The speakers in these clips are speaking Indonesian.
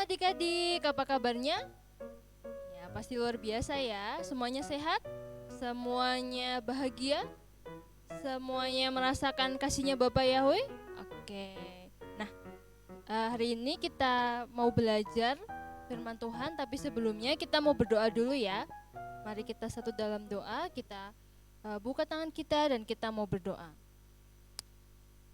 adik-adik, apa kabarnya? Ya, pasti luar biasa ya. Semuanya sehat? Semuanya bahagia? Semuanya merasakan kasihnya Bapak Yahweh? Oke. Nah, hari ini kita mau belajar firman Tuhan, tapi sebelumnya kita mau berdoa dulu ya. Mari kita satu dalam doa, kita buka tangan kita dan kita mau berdoa.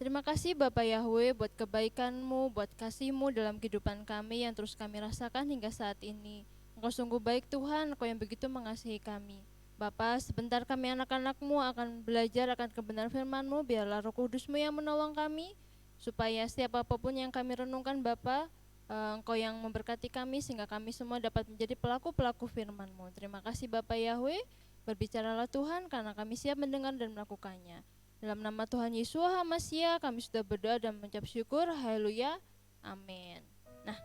Terima kasih Bapak Yahweh buat kebaikan-Mu, buat kasih-Mu dalam kehidupan kami yang terus kami rasakan hingga saat ini. Engkau sungguh baik Tuhan, Engkau yang begitu mengasihi kami. Bapak, sebentar kami anak-anak-Mu akan belajar akan kebenaran firman-Mu, biarlah Roh Kudus-Mu yang menolong kami, supaya setiap apapun yang kami renungkan Bapak, Engkau yang memberkati kami sehingga kami semua dapat menjadi pelaku-pelaku firman-Mu. Terima kasih Bapak Yahweh, berbicaralah Tuhan karena kami siap mendengar dan melakukannya. Dalam nama Tuhan Yesus HaMasiah kami sudah berdoa dan mengucap syukur. Haleluya, amin. Nah,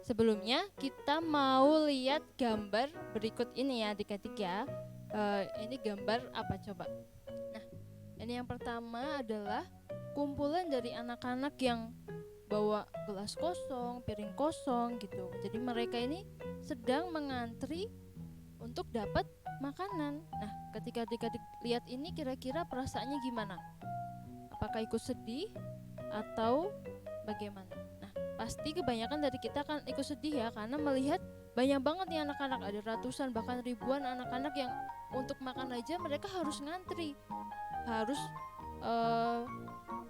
sebelumnya kita mau lihat gambar berikut ini ya adik-adik ya. Ini gambar apa coba? Nah, ini yang pertama adalah kumpulan dari anak-anak yang bawa gelas kosong, piring kosong gitu. Jadi mereka ini sedang mengantri untuk dapat makanan. Nah, ketika adik-adik lihat ini kira-kira perasaannya gimana? Apakah ikut sedih atau bagaimana? Nah, pasti kebanyakan dari kita kan ikut sedih ya, karena melihat banyak banget nih anak-anak, ada ratusan bahkan ribuan anak-anak yang untuk makan aja mereka harus ngantri, harus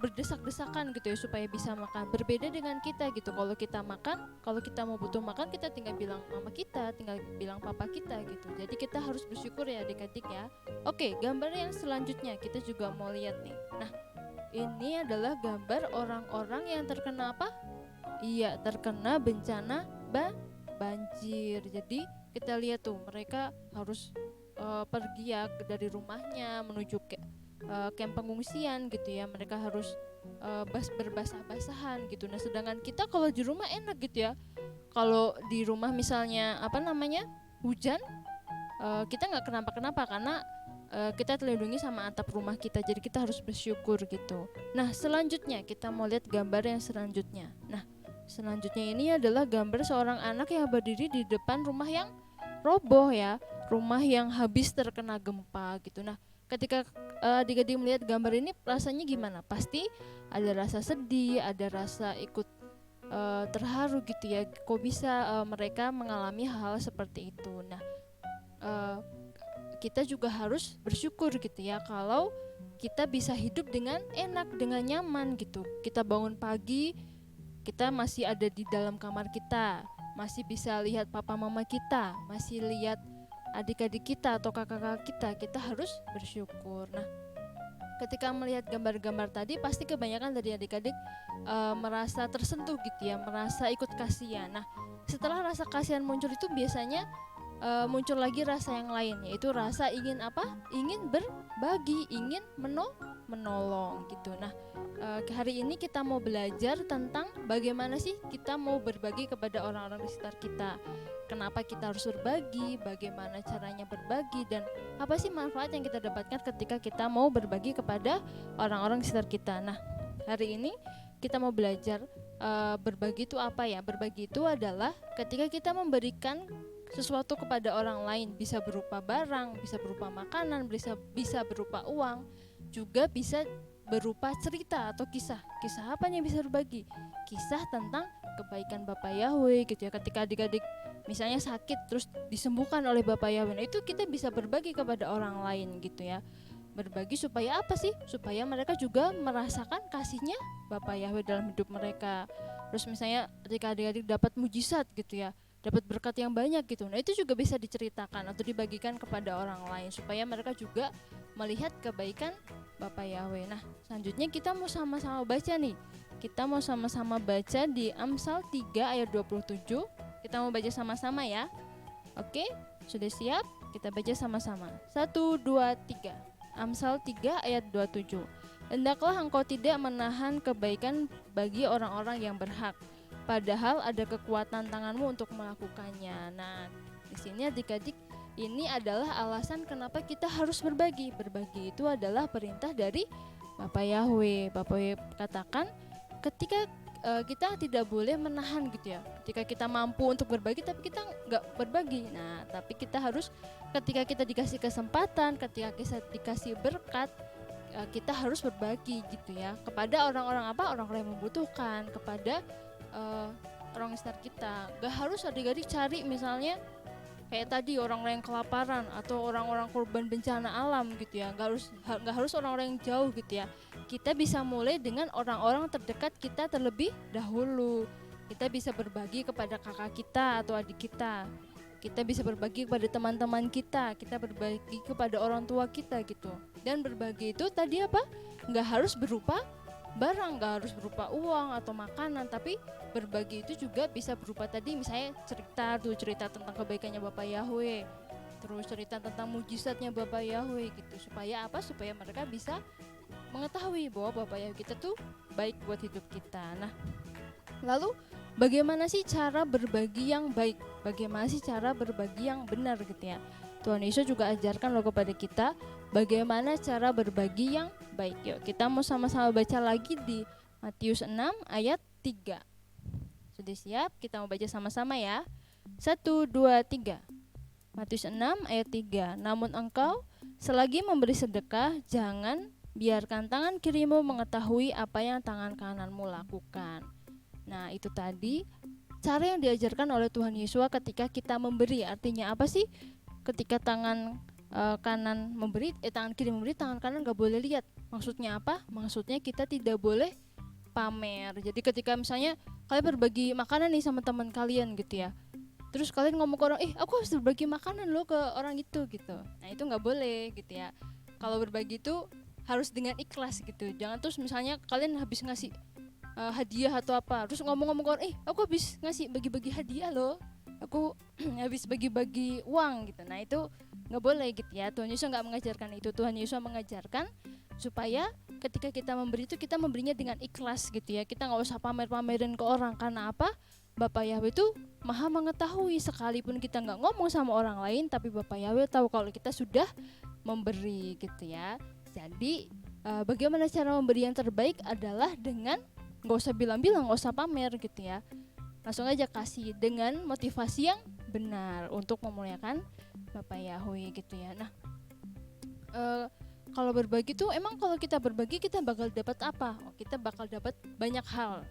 berdesak-desakan gitu ya supaya bisa makan. Berbeda dengan kita gitu, kalau kita makan, kalau kita mau butuh makan kita tinggal bilang mama kita, tinggal bilang papa kita gitu. Jadi kita harus bersyukur ya adik-adik ya. Oke, gambar yang selanjutnya kita juga mau lihat nih. Nah, ini adalah gambar orang-orang yang terkena apa? Iya, terkena bencana banjir. Jadi kita lihat tuh mereka harus pergi ya dari rumahnya menuju ke kamp pengungsian gitu ya. Mereka harus berbasah-basahan gitu. Nah, sedangkan kita kalau di rumah enak gitu ya. Kalau di rumah misalnya hujan, kita nggak kenapa-kenapa karena kita terlindungi sama atap rumah kita. Jadi kita harus bersyukur gitu. Nah, selanjutnya kita mau lihat gambar yang selanjutnya. Nah, selanjutnya ini adalah gambar seorang anak yang berdiri di depan rumah yang roboh ya, rumah yang habis terkena gempa gitu. Nah, ketika adik-adik melihat gambar ini rasanya gimana? Pasti ada rasa sedih, ada rasa ikut terharu gitu ya. Kok bisa mereka mengalami hal seperti itu? Nah, kita juga harus bersyukur gitu ya kalau kita bisa hidup dengan enak, dengan nyaman gitu. Kita bangun pagi, kita masih ada di dalam kamar kita, masih bisa lihat papa mama kita, masih lihat adik-adik kita atau kakak-kakak kita, kita harus bersyukur. Nah, ketika melihat gambar-gambar tadi pasti kebanyakan dari adik-adik merasa tersentuh gitu ya, merasa ikut kasihan. Nah, setelah rasa kasihan muncul itu biasanya muncul lagi rasa yang lain, yaitu rasa ingin apa? Ingin berbagi, ingin menolong gitu. Nah, hari ini kita mau belajar tentang bagaimana sih kita mau berbagi kepada orang-orang di sekitar kita. Kenapa kita harus berbagi, bagaimana caranya berbagi, dan apa sih manfaat yang kita dapatkan ketika kita mau berbagi kepada orang-orang di sekitar kita. Nah, hari ini kita mau belajar berbagi itu apa ya? Berbagi itu adalah ketika kita memberikan sesuatu kepada orang lain, bisa berupa barang, bisa berupa makanan, bisa berupa uang, juga bisa berupa cerita atau kisah. Kisah apa yang bisa berbagi? Kisah tentang kebaikan Bapak Yahweh gitu ya. Ketika adik-adik misalnya sakit terus disembuhkan oleh Bapak Yahweh, nah itu kita bisa berbagi kepada orang lain gitu ya. Berbagi supaya apa sih? Supaya mereka juga merasakan kasihnya Bapak Yahweh dalam hidup mereka. Terus misalnya ketika adik-adik dapat mujizat gitu ya, dapat berkat yang banyak gitu. Nah, itu juga bisa diceritakan atau dibagikan kepada orang lain supaya mereka juga melihat kebaikan Bapak Yahweh. Nah, selanjutnya kita mau sama-sama baca nih. Kita mau sama-sama baca di Amsal 3 ayat 27. Kita mau baca sama-sama ya. Oke, sudah siap? Kita baca sama-sama. 1 2 3. Amsal 3 ayat 27. Hendaklah engkau tidak menahan kebaikan bagi orang-orang yang berhak, padahal ada kekuatan tanganmu untuk melakukannya. Nah, di sini adik-adik, ini adalah alasan kenapa kita harus berbagi. Berbagi itu adalah perintah dari Bapak Yahweh. Bapak Yahweh katakan ketika kita tidak boleh menahan gitu ya. Ketika kita mampu untuk berbagi tapi kita nggak berbagi. Nah, tapi kita harus ketika kita dikasih kesempatan, ketika kita dikasih berkat, kita harus berbagi gitu ya kepada orang-orang orang-orang yang membutuhkan, kepada orang sekitar kita. Gak harus adik-adik cari misalnya kayak tadi orang-orang yang kelaparan atau orang-orang korban bencana alam gitu ya. Gak harus orang-orang yang jauh gitu ya. Kita bisa mulai dengan orang-orang terdekat kita terlebih dahulu. Kita bisa berbagi kepada kakak kita atau adik kita. Kita bisa berbagi kepada teman-teman kita berbagi kepada orang tua kita gitu. Dan berbagi itu tadi apa? Gak harus berupa barang, gak harus berupa uang atau makanan, tapi berbagi itu juga bisa berupa tadi misalnya cerita tentang kebaikannya Bapak Yahweh, terus cerita tentang mujizatnya Bapak Yahweh gitu. Supaya apa? Supaya mereka bisa mengetahui bahwa Bapak Yahweh kita tuh baik buat hidup kita. Nah, lalu bagaimana sih cara berbagi yang baik? Bagaimana sih cara berbagi yang benar gitu ya? Tuhan Yesus juga ajarkan loh kepada kita bagaimana cara berbagi yang baik. Yuk kita mau sama-sama baca lagi di Matius 6 ayat 3. Sudah siap? Kita mau baca sama-sama ya. 1, 2, 3. Matius 6 ayat 3. Namun engkau selagi memberi sedekah, jangan biarkan tangan kirimu mengetahui apa yang tangan kananmu lakukan. Nah, itu tadi cara yang diajarkan oleh Tuhan Yesus ketika kita memberi. Artinya apa sih? Ketika tangan kanan memberi, tangan kiri memberi, tangan kanan gak boleh lihat. Maksudnya apa? Maksudnya kita tidak boleh pamer. Jadi ketika misalnya kalian berbagi makanan nih sama teman kalian gitu ya, terus kalian ngomong ke orang, aku harus berbagi makanan loh ke orang itu gitu. Nah itu gak boleh gitu ya. Kalau berbagi itu harus dengan ikhlas gitu. Jangan terus misalnya kalian habis ngasih hadiah atau apa, terus ngomong-ngomong ke orang, aku habis ngasih bagi-bagi hadiah loh, aku habis bagi-bagi uang gitu. Nah itu nggak boleh gitu ya. Tuhan Yesus nggak mengajarkan itu. Tuhan Yesus mengajarkan supaya ketika kita memberi itu kita memberinya dengan ikhlas gitu ya. Kita nggak usah pamer-pamerin ke orang. Karena apa? Bapak Yahweh itu maha mengetahui. Sekalipun kita nggak ngomong sama orang lain, tapi Bapak Yahweh tahu kalau kita sudah memberi gitu ya. Jadi bagaimana cara memberi yang terbaik adalah dengan nggak usah bilang-bilang, nggak usah pamer gitu ya. Langsung aja kasih dengan motivasi yang benar untuk memuliakan Bapak Yahweh gitu ya. Nah, kalau berbagi tuh emang kalau kita berbagi kita bakal dapat apa? Kita bakal dapat banyak hal.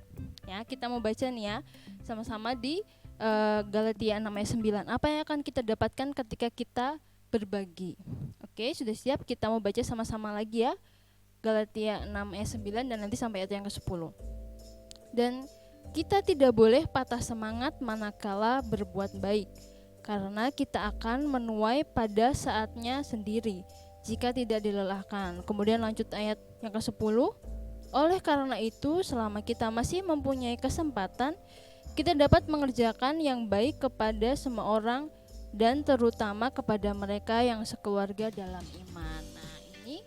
Ya, kita mau baca nih ya sama-sama di Galatia 6 ayat 9. Apa yang akan kita dapatkan ketika kita berbagi? Oke, sudah siap? Kita mau baca sama-sama lagi ya. Galatia 6 ayat 9 dan nanti sampai ayat yang ke-10. Dan kita tidak boleh patah semangat manakala berbuat baik, karena kita akan menuai pada saatnya sendiri jika tidak dilelahkan. Kemudian lanjut ayat yang ke-10. Oleh karena itu, selama kita masih mempunyai kesempatan, kita dapat mengerjakan yang baik kepada semua orang dan terutama kepada mereka yang sekeluarga dalam iman. Nah, ini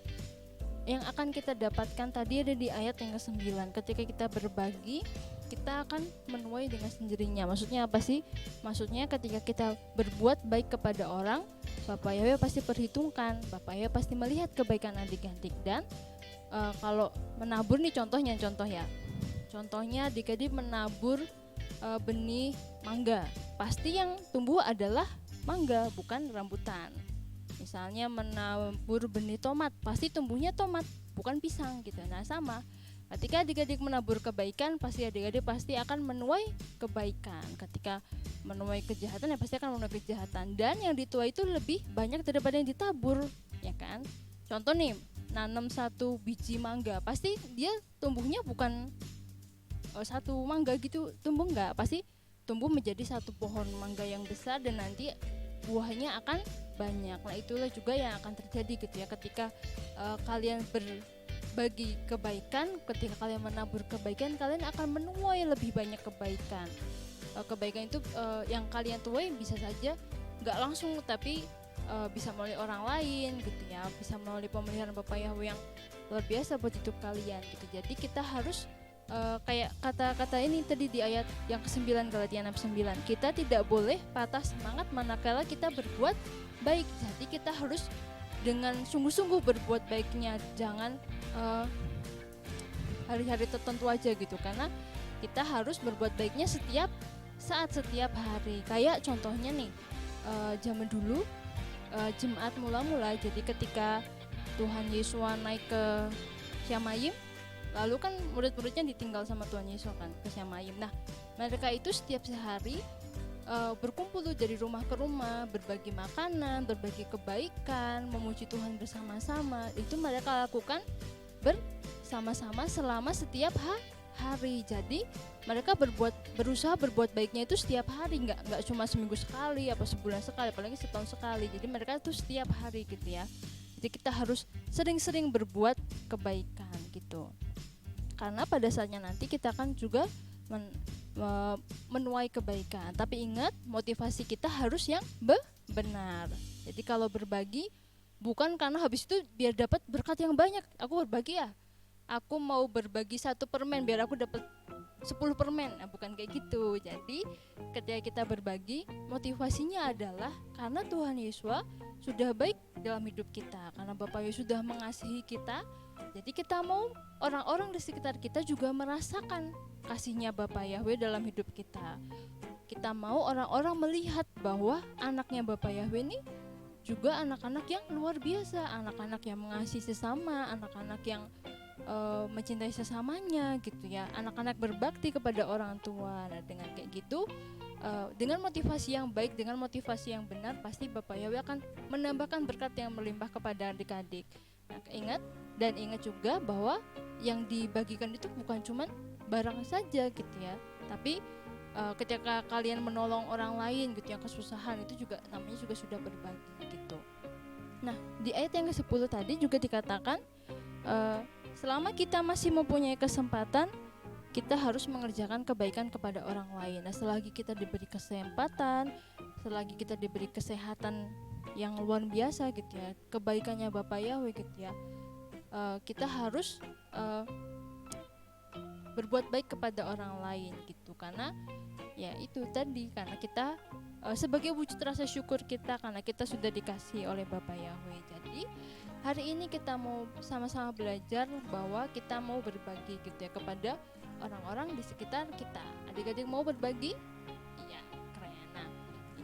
yang akan kita dapatkan tadi ada di ayat yang ke-9. Ketika kita berbagi, kita akan menuai dengan sendirinya. Maksudnya apa sih? Maksudnya ketika kita berbuat baik kepada orang, Bapak Yahweh pasti perhitungkan, Bapak Yahweh pasti melihat kebaikan adik-adik. Dan kalau menabur nih contoh ya. Contohnya adik-adik menabur benih mangga, pasti yang tumbuh adalah mangga, bukan rambutan. Misalnya menabur benih tomat, pasti tumbuhnya tomat, bukan pisang gitu. Nah sama, ketika adik-adik menabur kebaikan, pasti adik-adik pasti akan menuai kebaikan. Ketika menuai kejahatan, ya pasti akan menuai kejahatan. Dan yang dituai itu lebih banyak daripada yang ditabur, ya kan? Contoh nih, nanam satu biji mangga, pasti dia tumbuhnya bukan satu mangga gitu tumbuh, enggak, pasti tumbuh menjadi satu pohon mangga yang besar dan nanti buahnya akan banyak. Nah itulah juga yang akan terjadi gitu ya ketika kalian berbagi kebaikan, ketika kalian menabur kebaikan, kalian akan menuai lebih banyak kebaikan. Kebaikan itu yang kalian tuai bisa saja nggak langsung, tapi bisa melalui orang lain gitu ya, bisa melalui pemeliharaan Bapak Yahweh yang luar biasa buat hidup kalian gitu. Jadi kita harus kayak kata-kata ini tadi di ayat yang ke-9 Galatia 6:9, kita tidak boleh patah semangat manakala kita berbuat baik. Jadi kita harus dengan sungguh-sungguh berbuat baiknya, jangan hari-hari tertentu aja gitu, karena kita harus berbuat baiknya setiap saat, setiap hari. Kayak contohnya nih, zaman dulu Jumat mula-mula, jadi ketika Tuhan Yesus naik ke Syamayim, lalu kan murid-muridnya ditinggal sama Tuhan Yesus kan ke Syamayim. Nah, mereka itu setiap sehari berkumpul tuh dari rumah ke rumah, berbagi makanan, berbagi kebaikan, memuji Tuhan bersama-sama. Itu mereka lakukan bersama-sama selama setiap hari. Jadi mereka berusaha berbuat baiknya itu setiap hari, nggak cuma seminggu sekali, apa sebulan sekali, apalagi setahun sekali. Jadi mereka itu setiap hari gitu ya. Jadi kita harus sering-sering berbuat kebaikan gitu. Karena pada saatnya nanti kita akan juga menuai kebaikan. Tapi ingat, motivasi kita harus yang benar. Jadi kalau berbagi bukan karena habis itu biar dapat berkat yang banyak. Aku berbagi ya, aku mau berbagi 1 permen biar aku dapat 10 permen. Nah, bukan kayak gitu. Jadi ketika kita berbagi, motivasinya adalah karena Tuhan Yesus sudah baik dalam hidup kita, karena Bapak Yesus sudah mengasihi kita. Jadi kita mau orang-orang di sekitar kita juga merasakan kasihnya Bapak Yahweh dalam hidup kita. Kita mau orang-orang melihat bahwa anaknya Bapak Yahweh ini juga anak-anak yang luar biasa, anak-anak yang mengasihi sesama, anak-anak yang mencintai sesamanya gitu ya, anak-anak berbakti kepada orang tua. Nah, dengan kayak gitu, dengan motivasi yang baik, dengan motivasi yang benar, pasti Bapak Yahweh akan menambahkan berkat yang melimpah kepada adik-adik. Nah, ingat juga bahwa yang dibagikan itu bukan cuma barang saja gitu ya, tapi ketika kalian menolong orang lain gitu yang kesusahan, itu juga namanya juga sudah berbagi gitu. Nah, di ayat yang ke-10 tadi juga dikatakan selama kita masih mempunyai kesempatan, kita harus mengerjakan kebaikan kepada orang lain. Nah, selagi kita diberi kesempatan, selagi kita diberi kesehatan yang luar biasa gitu ya, kebaikannya Bapak Yahweh gitu ya, kita harus berbuat baik kepada orang lain gitu. Karena ya itu tadi, karena kita sebagai wujud rasa syukur kita karena kita sudah dikasihi oleh Bapak Yahweh. Jadi hari ini kita mau sama-sama belajar bahwa kita mau berbagi gitu ya kepada orang-orang di sekitar kita. Adik-adik mau berbagi? Iya, keren. Nah,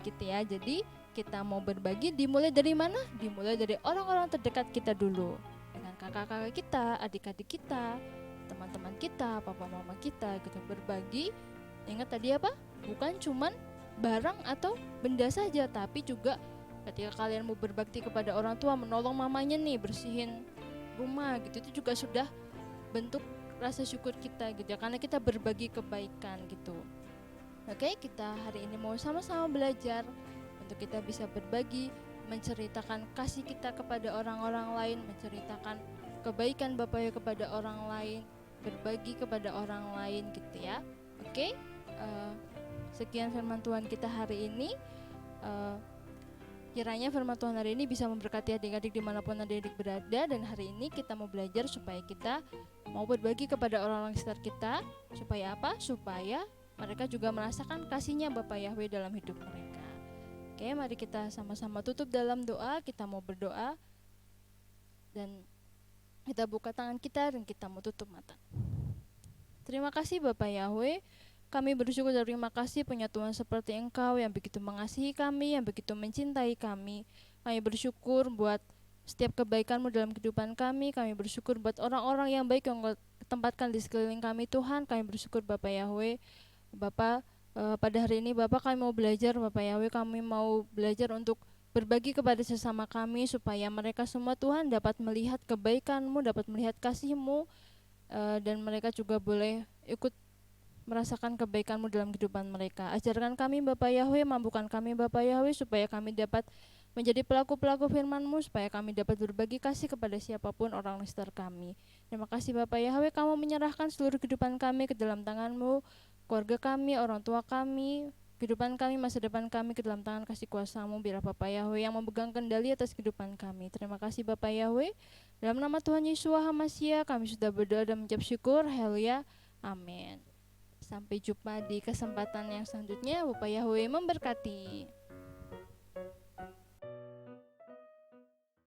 gitu ya. Jadi kita mau berbagi dimulai dari mana? Dimulai dari orang-orang terdekat kita dulu. Dengan kakak-kakak kita, adik-adik kita, teman-teman kita, papa mama kita gitu. Berbagi, ingat tadi apa? Bukan cuman barang atau benda saja, tapi juga ketika kalian mau berbakti kepada orang tua, menolong mamanya nih bersihin rumah gitu, itu juga sudah bentuk rasa syukur kita gitu ya, karena kita berbagi kebaikan gitu. Oke, kita hari ini mau sama-sama belajar untuk kita bisa berbagi, menceritakan kasih kita kepada orang-orang lain, menceritakan kebaikan Bapak ya kepada orang lain, berbagi kepada orang lain gitu ya. Oke, sekian firman Tuhan kita hari ini. Kiranya firman Tuhan hari ini bisa memberkati adik-adik dimanapun adik-adik berada. Dan hari ini kita mau belajar supaya kita mau berbagi kepada orang-orang sekitar kita. Supaya apa? Supaya mereka juga merasakan kasihnya Bapak Yahweh dalam hidup mereka. Oke, mari kita sama-sama tutup dalam doa. Kita mau berdoa dan kita buka tangan kita dan kita mau tutup mata. Terima kasih Bapak Yahweh. Kami bersyukur dan terima kasih punya Tuhan seperti Engkau yang begitu mengasihi kami, yang begitu mencintai kami. Kami bersyukur buat setiap kebaikan-Mu dalam kehidupan kami. Kami bersyukur buat orang-orang yang baik yang Engkau tempatkan di sekeliling kami Tuhan. Kami bersyukur Bapak Yahweh. Bapak, pada hari ini Bapak kami mau belajar Bapak Yahweh, kami mau belajar untuk berbagi kepada sesama kami supaya mereka semua Tuhan dapat melihat kebaikan-Mu, dapat melihat kasih-Mu, dan mereka juga boleh ikut merasakan kebaikan-Mu dalam kehidupan mereka. Ajarkan kami Bapak Yahweh, mampukan kami Bapak Yahweh supaya kami dapat menjadi pelaku-pelaku firman-Mu, supaya kami dapat berbagi kasih kepada siapapun orang sekitar kami. Terima kasih Bapak Yahweh, Kamu menyerahkan seluruh kehidupan kami ke dalam tangan-Mu, keluarga kami, orang tua kami, kehidupan kami, masa depan kami ke dalam tangan kasih kuasa-Mu. Biar Bapak Yahweh yang memegang kendali atas kehidupan kami. Terima kasih Bapak Yahweh. Dalam nama Tuhan Yesus HaMasyiah kami sudah berdoa dan mengucap syukur. Haleluya. Amin. Sampai jumpa di kesempatan yang selanjutnya. Bapak Yahweh memberkati.